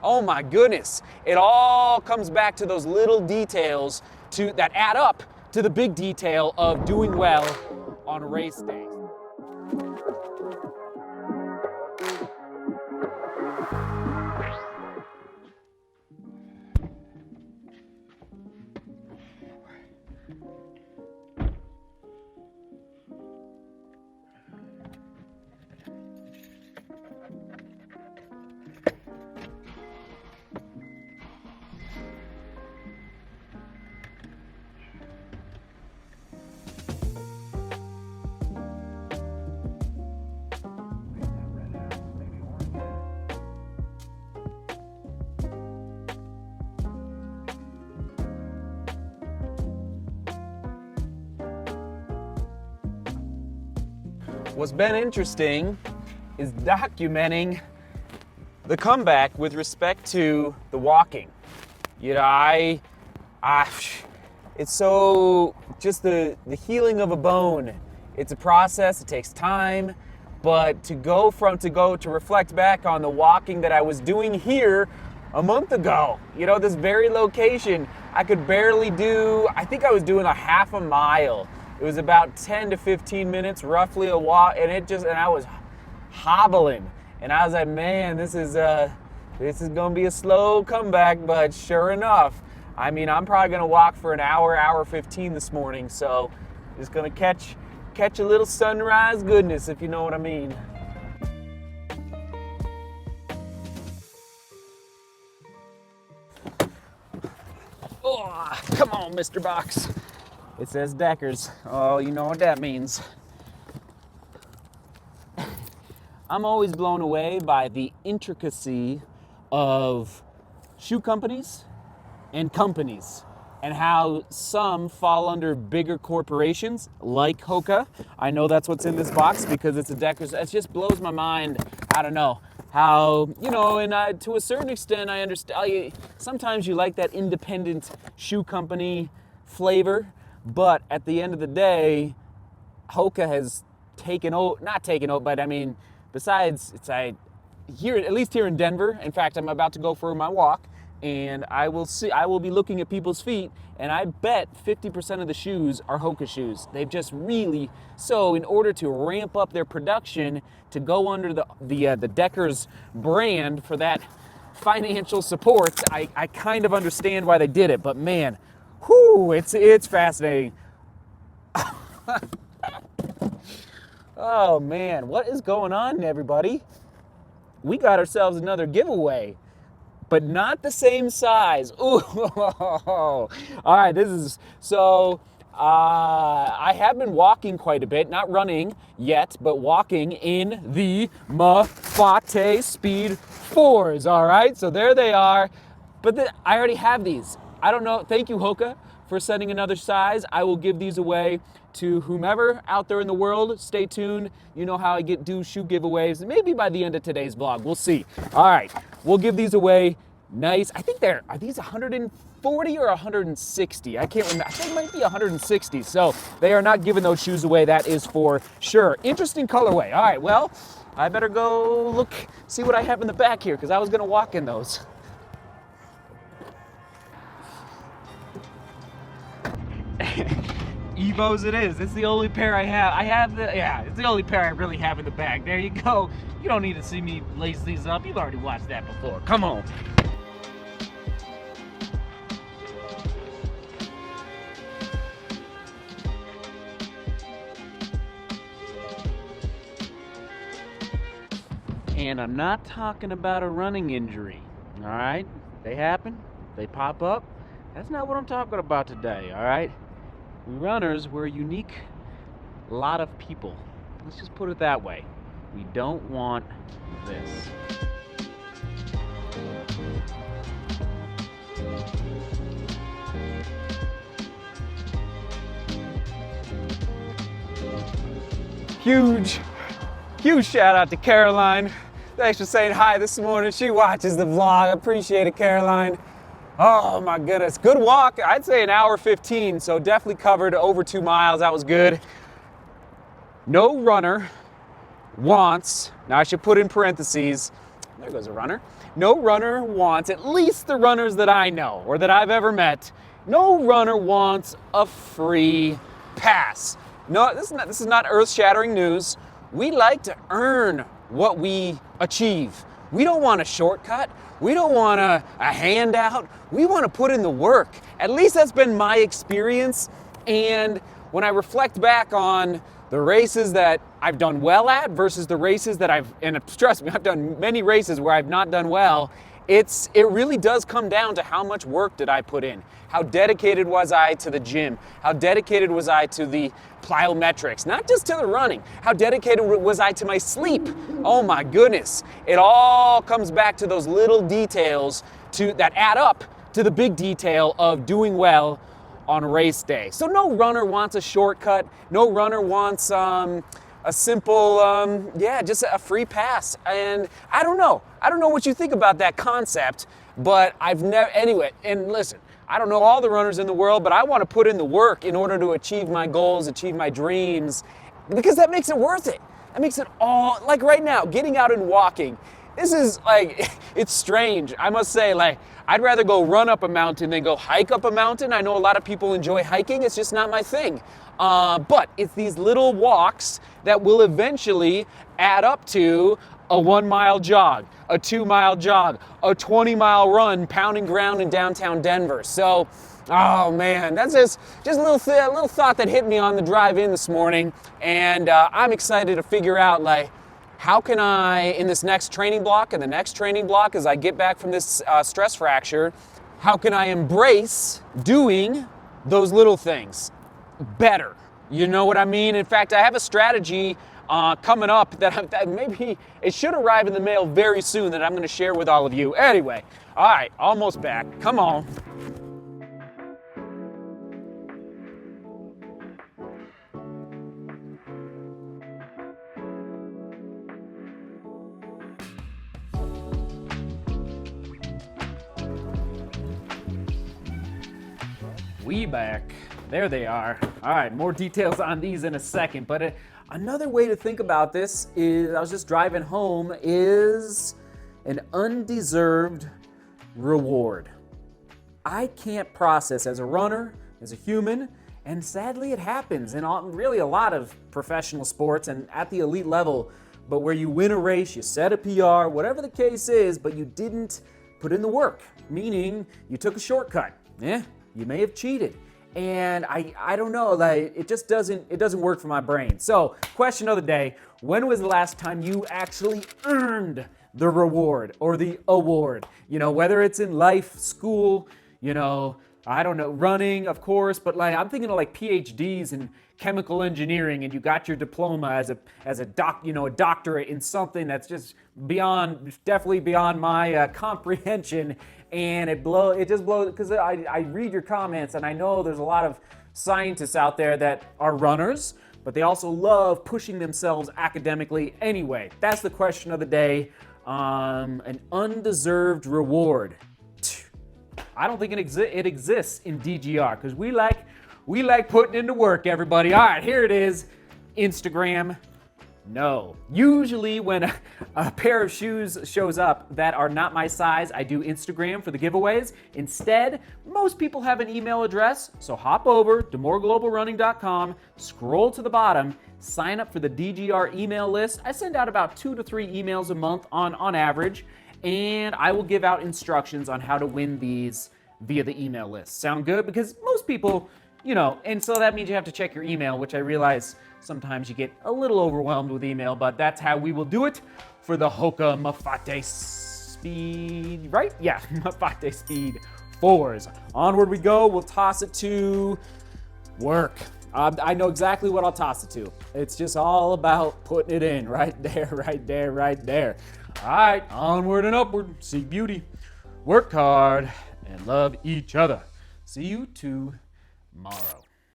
Oh my goodness. It all comes back to those little details that add up to the big detail of doing well on race day. What's been interesting is documenting the comeback with respect to the walking. You know, it's so just the healing of a bone. It's a process. It takes time, but to reflect back on the walking that I was doing here a month ago. You know, this very location, I could barely do. I think I was doing a half a mile. It was about 10 to 15 minutes, roughly a walk, and I was hobbling. And I was like, man, this is gonna be a slow comeback, but sure enough, I mean, I'm probably gonna walk for an hour 15 this morning, so just gonna catch a little sunrise goodness, if you know what I mean. Oh, come on, Mr. Box. It says Deckers. Oh, you know what that means. I'm always blown away by the intricacy of shoe companies and how some fall under bigger corporations like Hoka. I know that's what's in this box because it's a Deckers. It just blows my mind. I don't know how, and to a certain extent, I understand. Sometimes you like that independent shoe company flavor. But at the end of the day, Hoka has not taken over, but I mean, besides, here, at least here in Denver, in fact, I'm about to go for my walk, and I will be looking at people's feet, and I bet 50% of the shoes are Hoka shoes. They've just so in order to ramp up their production, to go under the Deckers brand for that financial support, I kind of understand why they did it, but man, whew, it's fascinating. Oh man, what is going on, everybody? We got ourselves another giveaway, but not the same size. Ooh, all right, I have been walking quite a bit, not running yet, but walking in the Mafate Speed 4s, all right? So there they are, but I already have these. I don't know. Thank you, Hoka, for sending another size. I will give these away to whomever out there in the world. Stay tuned. You know how I do shoe giveaways. Maybe by the end of today's vlog. We'll see. All right. We'll give these away. Nice. I think are these 140 or 160? I can't remember. I think it might be 160. So they are not giving those shoes away. That is for sure. Interesting colorway. All right. Well, I better go see what I have in the back here because I was going to walk in those. Evos it is. It's the only pair I have. It's the only pair I really have in the bag. There you go. You don't need to see me lace these up. You've already watched that before. Come on. And I'm not talking about a running injury. All right? They happen. They pop up. That's not what I'm talking about today. All right? We runners, we're a unique lot of people. Let's just put it that way. We don't want this. Huge shout out to Caroline. Thanks for saying hi this morning. She watches the vlog. Appreciate it, Caroline. Oh my goodness, good walk. I'd say an hour 15, so definitely covered over 2 miles. That was good. No runner wants, now I should put in parentheses, there goes a runner. No runner wants, at least the runners that I know or that I've ever met, no runner wants a free pass. No, this is not earth-shattering news. We like to earn what we achieve. We don't want a shortcut. We don't want a handout. We want to put in the work. At least that's been my experience. And when I reflect back on the races that I've done well at versus the races that and trust me, I've done many races where I've not done well, it really does come down to how much work did I put in? How dedicated was I to the gym? How dedicated was I to the plyometrics? Not just to the running. How dedicated was I to my sleep? Oh my goodness. It all comes back to those little details that add up to the big detail of doing well on race day. So no runner wants a shortcut. No runner wants a simple, just a free pass. And I don't know what you think about that concept, but anyway, and listen, I don't know all the runners in the world, but I want to put in the work in order to achieve my goals, achieve my dreams, because that makes it worth it. That makes it all, like right now, getting out and walking. This is it's strange. I must say, I'd rather go run up a mountain than go hike up a mountain. I know a lot of people enjoy hiking. It's just not my thing. But it's these little walks that will eventually add up to a 1 mile jog, a 2 mile jog, a 20-mile run pounding ground in downtown Denver. So, oh man, that's just a little thought that hit me on the drive in this morning. And I'm excited to figure out how can I, in this next training block and the next training block as I get back from this stress fracture, how can I embrace doing those little things better? You know what I mean? In fact, I have a strategy coming up that maybe it should arrive in the mail very soon that I'm going to share with all of you. Anyway, all right, almost back. Come on. We back. There they are. All right, more details on these in a second, but another way to think about this is, I was just driving home, is an undeserved reward. I can't process as a runner, as a human, and sadly it happens in really a lot of professional sports and at the elite level, but where you win a race, you set a PR, whatever the case is, but you didn't put in the work, meaning you took a shortcut. You may have cheated. And I don't know, it just doesn't work for my brain. So, question of the day, when was the last time you actually earned the reward or the award? Whether it's in life, school, I don't know, running, of course, but I'm thinking of PhDs in chemical engineering, and you got your diploma as a doctorate in something that's just definitely beyond my comprehension. And it just blows, because I read your comments, and I know there's a lot of scientists out there that are runners, but they also love pushing themselves academically. Anyway, that's the question of the day. An undeserved reward. I don't think it exists in DGR, because we like putting into work, everybody. All right, here it is. Instagram. No. Usually when a pair of shoes shows up that are not my size, I do Instagram for the giveaways. Instead, most people have an email address, so hop over to moreglobalrunning.com, scroll to the bottom, sign up for the DGR email list. I send out about 2 to 3 emails a month on average, and I will give out instructions on how to win these via the email list. Sound good? Because most people, and so that means you have to check your email, which I realize sometimes you get a little overwhelmed with email, but that's how we will do it for the Hoka Mafate Speed, right? Yeah, Mafate Speed 4s. Onward we go. We'll toss it to work. I know exactly what I'll toss it to. It's just all about putting it in right there, right there, right there. All right, onward and upward. Seek beauty, work hard, and love each other. See you tomorrow.